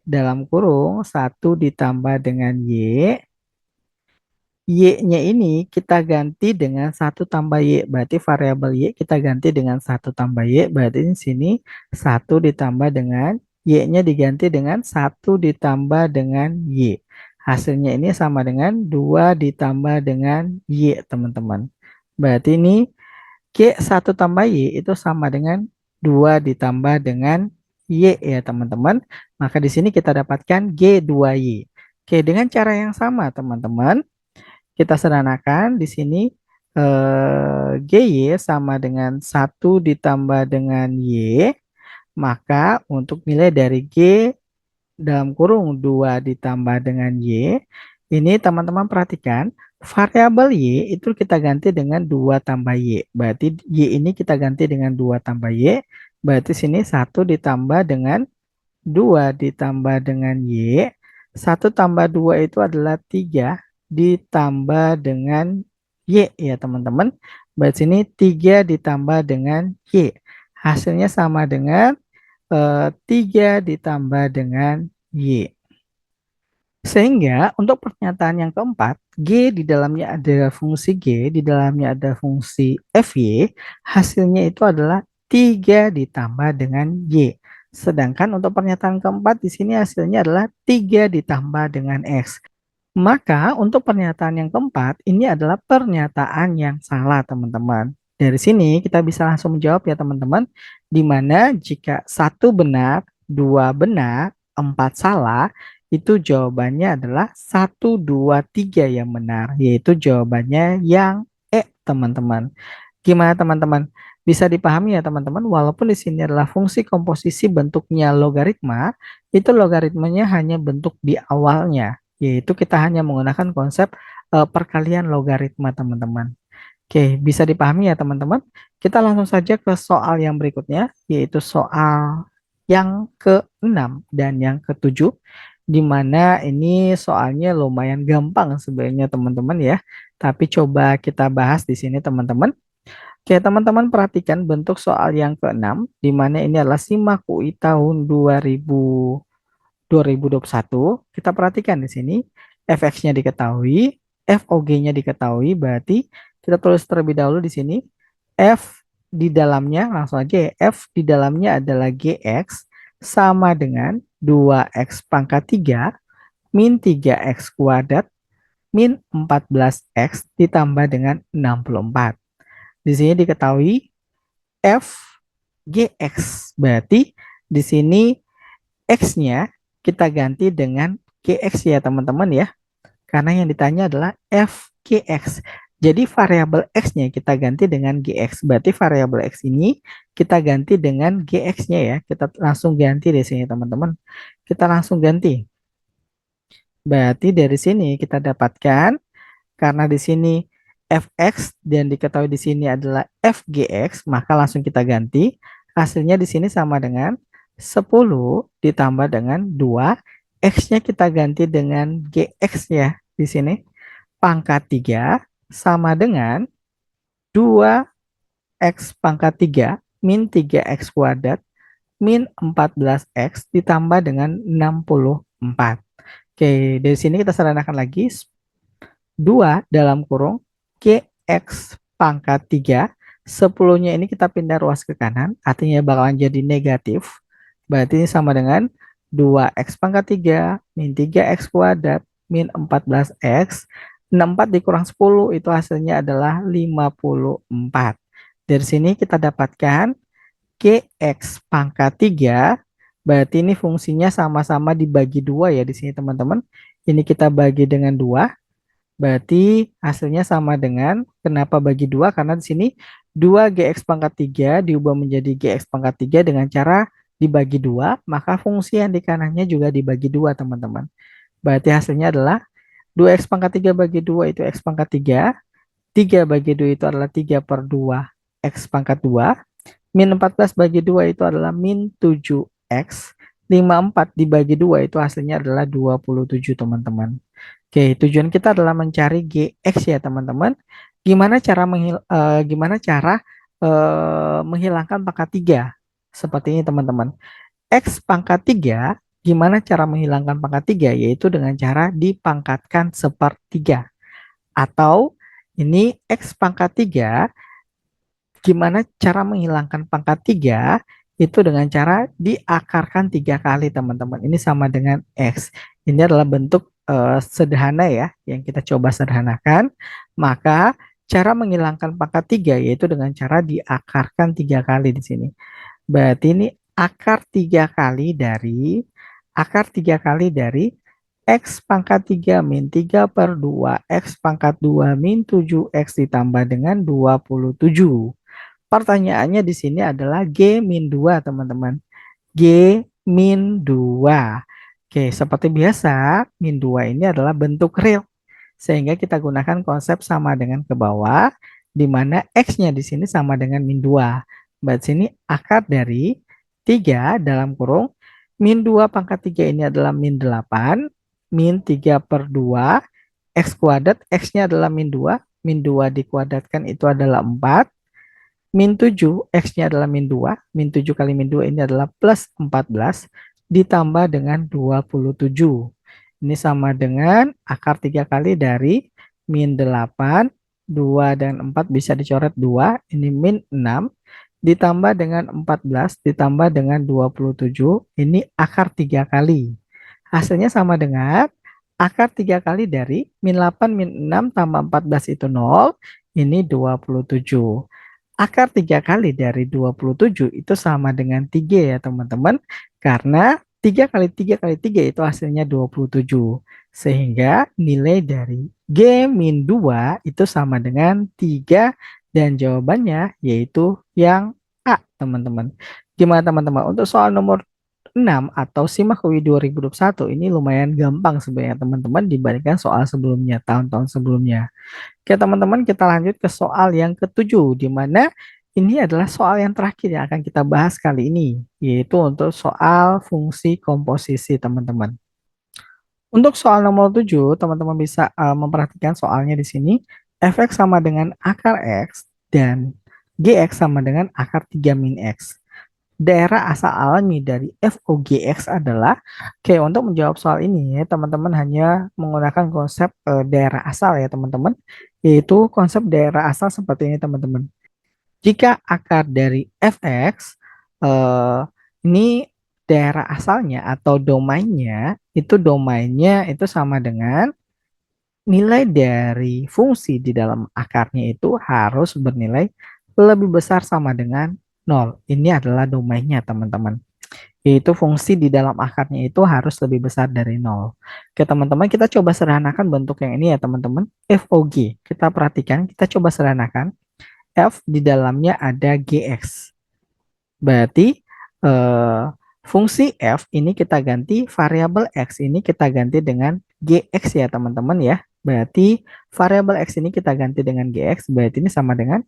dalam kurung satu ditambah dengan Y. Y-nya ini kita ganti dengan satu tambah Y. Berarti variabel Y kita ganti dengan satu tambah Y. Berarti di sini satu ditambah dengan Y-nya diganti dengan satu ditambah dengan Y. Hasilnya ini sama dengan 2 ditambah dengan Y, teman-teman. Berarti ini G1 tambah Y itu sama dengan 2 ditambah dengan Y ya, teman-teman. Maka di sini kita dapatkan G2Y. Oke, dengan cara yang sama, teman-teman, kita sederhanakan di sini GY sama dengan satu ditambah dengan Y. Maka untuk nilai dari G dalam kurung 2 ditambah dengan Y, ini teman-teman perhatikan, variabel Y itu kita ganti dengan 2 tambah Y. Berarti Y ini kita ganti dengan 2 tambah Y, Berarti sini 1 ditambah dengan 2 ditambah dengan Y. 1 tambah 2 itu adalah 3 ditambah dengan Y ya teman-teman. Berarti sini 3 ditambah dengan Y. Hasilnya sama dengan 3 ditambah dengan Y. Sehingga untuk pernyataan yang keempat, G di dalamnya ada fungsi G, di dalamnya ada fungsi FY, hasilnya itu adalah 3 ditambah dengan Y. Sedangkan untuk pernyataan keempat di sini hasilnya adalah 3 ditambah dengan X. Maka untuk pernyataan yang keempat, ini adalah pernyataan yang salah, teman-teman. Dari sini kita bisa langsung menjawab ya, teman-teman. Di mana jika 1 benar, 2 benar, 4 salah, itu jawabannya adalah 1, 2, 3 yang benar. Yaitu jawabannya yang E, teman-teman. Gimana teman-teman? Bisa dipahami ya teman-teman, walaupun di sini adalah fungsi komposisi bentuknya logaritma, itu logaritmanya hanya bentuk di awalnya, yaitu kita hanya menggunakan konsep perkalian logaritma teman-teman. Oke, bisa dipahami ya teman-teman. Kita langsung saja ke soal yang berikutnya, yaitu soal yang ke-6 dan yang ke-7, di mana ini soalnya lumayan gampang sebenarnya teman-teman ya. Tapi coba kita bahas di sini teman-teman. Oke, teman-teman perhatikan bentuk soal yang ke-6, di mana ini adalah SIMAK UI tahun 2021. Kita perhatikan di sini, fx-nya diketahui, FOG-nya diketahui, berarti kita tulis terlebih dahulu di sini, F di dalamnya, langsung aja ya, F di dalamnya adalah GX, sama dengan 2X pangkat 3, min 3X kuadrat, min 14X ditambah dengan 64. Di sini diketahui F GX. Berarti di sini X-nya kita ganti dengan GX ya teman-teman ya. Karena yang ditanya adalah FGX. Jadi variabel X-nya kita ganti dengan GX. Berarti variabel X ini kita ganti dengan GX-nya ya. Kita langsung ganti di sini teman-teman. Kita langsung ganti. Berarti dari sini kita dapatkan, karena di sini fx dan diketahui di sini adalah fgx, maka langsung kita ganti. Hasilnya di sini sama dengan 10 ditambah dengan 2. X-nya kita ganti dengan gx ya. Di sini pangkat 3 sama dengan 2x pangkat 3 min 3x kuadrat min 14x ditambah dengan 64. Oke, dari sini kita sederhanakan lagi. 2 dalam kurung GX pangkat 3. 10-nya ini kita pindah ruas ke kanan, artinya bakalan jadi negatif. Berarti ini sama dengan 2X pangkat 3 min 3X kuadrat min 14X. 64 dikurang 10 itu hasilnya adalah 54. Dari sini kita dapatkan GX pangkat 3. Berarti ini fungsinya sama-sama dibagi 2 ya di sini teman-teman. Ini kita bagi dengan 2. Berarti hasilnya sama dengan, kenapa bagi 2? Karena di sini 2GX pangkat 3 diubah menjadi GX pangkat 3 dengan cara dibagi 2, maka fungsi yang di kanannya juga dibagi 2 teman-teman. Berarti hasilnya adalah 2X pangkat 3 bagi 2 itu X pangkat 3, 3 bagi 2 itu adalah 3 per 2 X pangkat 2, min 14 bagi 2 itu adalah min 7X, 54 dibagi 2 itu hasilnya adalah 27 teman-teman. Oke, tujuan kita adalah mencari GX ya teman-teman. Gimana cara menghilangkan pangkat 3? Seperti ini teman-teman. X pangkat 3, gimana cara menghilangkan pangkat 3? Yaitu dengan cara dipangkatkan sepertiga. Atau ini X pangkat 3, gimana cara menghilangkan pangkat 3? Itu dengan cara diakarkan 3 kali teman-teman. Ini sama dengan X. Ini adalah bentuk sederhana ya, yang kita coba sederhanakan. Maka cara menghilangkan pangkat 3 yaitu dengan cara diakarkan 3 kali di sini. Berarti ini akar 3 kali dari X pangkat 3 min 3 per 2 X pangkat 2 min 7X ditambah dengan 27. Pertanyaannya di sini adalah G min 2 teman-teman. G min 2. Oke, seperti biasa, min 2 ini adalah bentuk real. Sehingga kita gunakan konsep sama dengan ke bawah, di mana X-nya di sini sama dengan min 2. Berarti sini akar dari 3 dalam kurung min 2 pangkat 3 ini adalah min 8, min 3 per 2, X kuadrat, X-nya adalah min 2 dikuadratkan itu adalah 4, min 7, X-nya adalah min 7 kali min 2 ini adalah plus 14, ditambah dengan 27. Ini sama dengan akar 3 kali dari min 8, 2 dan 4 bisa dicoret 2, ini min 6, ditambah dengan 14, ditambah dengan 27, ini akar 3 kali. Hasilnya sama dengan akar 3 kali dari min 8 min 6 tambah 14 itu 0, ini 27. Akar 3 kali dari 27 itu sama dengan 3 ya teman-teman. Karena 3 kali 3 kali 3 itu hasilnya 27. Sehingga nilai dari G min 2 itu sama dengan 3 dan jawabannya yaitu yang A teman-teman. Gimana teman-teman? Untuk soal nomor 6 atau Simakui 2021 ini lumayan gampang sebenarnya teman-teman dibandingkan soal sebelumnya, tahun-tahun sebelumnya. Oke teman-teman, kita lanjut ke soal yang ketujuh, di mana ini adalah soal yang terakhir yang akan kita bahas kali ini, yaitu untuk soal fungsi komposisi teman-teman. Untuk soal nomor 7, teman-teman bisa memperhatikan soalnya di sini, fx sama dengan akar x dan gx sama dengan akar 3 min x. Daerah asal alami dari FOGX adalah, oke, untuk menjawab soal ini ya, teman-teman hanya menggunakan konsep daerah asal ya teman-teman, yaitu konsep daerah asal seperti ini teman-teman. Jika akar dari fx eh, ini daerah asalnya atau domainnya itu sama dengan nilai dari fungsi di dalam akarnya itu harus bernilai lebih besar sama dengan 0. Ini adalah domainnya teman-teman. Yaitu fungsi di dalam akarnya itu harus lebih besar dari 0. Oke teman-teman, kita coba sederhanakan bentuk yang ini ya teman-teman. FOG. Kita perhatikan, kita coba sederhanakan. F di dalamnya ada GX. Berarti eh, fungsi F ini kita ganti, variabel X ini kita ganti dengan GX ya teman-teman ya. Berarti variabel X ini kita ganti dengan GX, berarti ini sama dengan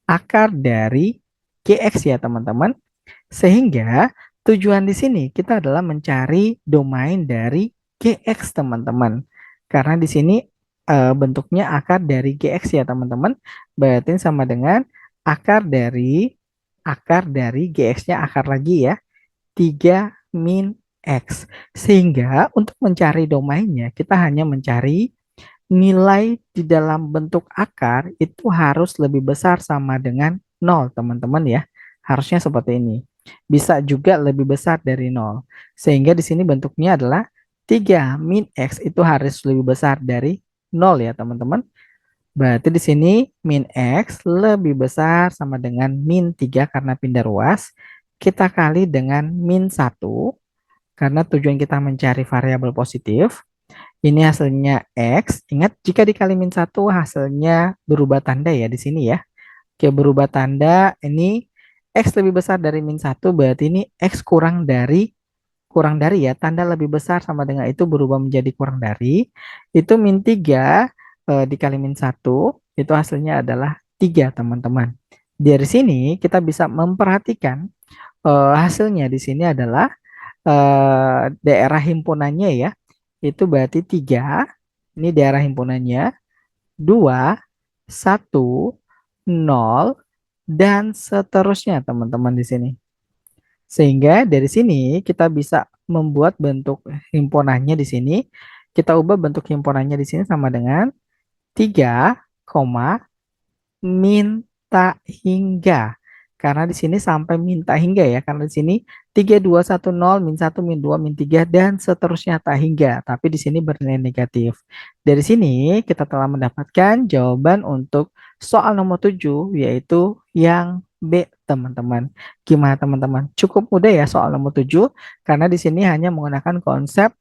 akar dari GX ya teman-teman. Sehingga tujuan di sini kita adalah mencari domain dari GX teman-teman. Karena di sini bentuknya akar dari GX ya teman-teman. Berarti sama dengan akar dari GX-nya akar lagi ya. 3 min X. Sehingga untuk mencari domainnya kita hanya mencari nilai di dalam bentuk akar itu harus lebih besar sama dengan 0 teman-teman ya. Harusnya seperti ini. Bisa juga lebih besar dari 0. Sehingga di sini bentuknya adalah 3 min X itu harus lebih besar dari 0 ya teman-teman. Berarti di sini min X lebih besar sama dengan min 3 karena pindah ruas. Kita kali dengan min 1 karena tujuan kita mencari variabel positif. Ini hasilnya X. Ingat, jika dikali min 1 hasilnya berubah tanda ya di sini ya. Oke, berubah tanda. Ini X lebih besar dari min 1, berarti ini X kurang dari ya. Tanda lebih besar sama dengan itu berubah menjadi kurang dari. Itu min 3 dikali min 1, itu hasilnya adalah 3 teman-teman. Dari sini kita bisa memperhatikan hasilnya di sini adalah daerah himpunannya ya. Itu berarti 3, ini daerah himpunannya, 2, 1, 0, dan seterusnya teman-teman di sini. Sehingga dari sini kita bisa membuat bentuk himpunannya di sini. Kita ubah bentuk himpunannya di sini sama dengan 3, minta hingga. Karena di sini sampai minta hingga ya. Karena di sini 3, 2, 1, 0, min 1, min 2, min 3, dan seterusnya tak hingga. Tapi di sini bernilai negatif. Dari sini kita telah mendapatkan jawaban untuk soal nomor 7, yaitu yang B, teman-teman. Gimana teman-teman? Cukup mudah ya soal nomor 7, karena di sini hanya menggunakan konsep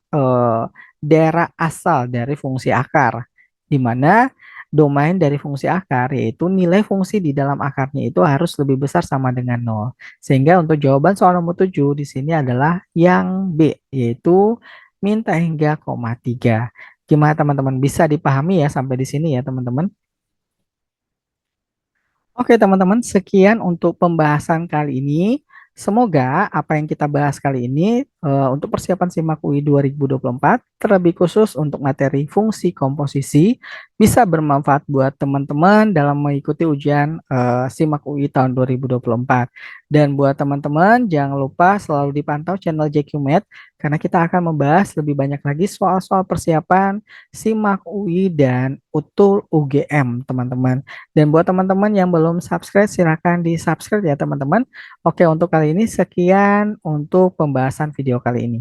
daerah asal dari fungsi akar. Di mana domain dari fungsi akar, yaitu nilai fungsi di dalam akarnya itu harus lebih besar sama dengan 0. Sehingga untuk jawaban soal nomor 7 di sini adalah yang B, yaitu minta hingga koma 3. Gimana teman-teman? Bisa dipahami ya sampai di sini ya teman-teman? Oke teman-teman, sekian untuk pembahasan kali ini. Semoga apa yang kita bahas kali ini untuk persiapan SIMAK UI 2024, terlebih khusus untuk materi fungsi komposisi, bisa bermanfaat buat teman-teman dalam mengikuti ujian SIMAK UI tahun 2024. Dan buat teman-teman, jangan lupa selalu dipantau channel JQMath, karena kita akan membahas lebih banyak lagi soal-soal persiapan SIMAK UI dan UTUL UGM, teman-teman. Dan buat teman-teman yang belum subscribe, silahkan di subscribe ya teman-teman. Oke, untuk kali ini sekian untuk pembahasan video kali ini.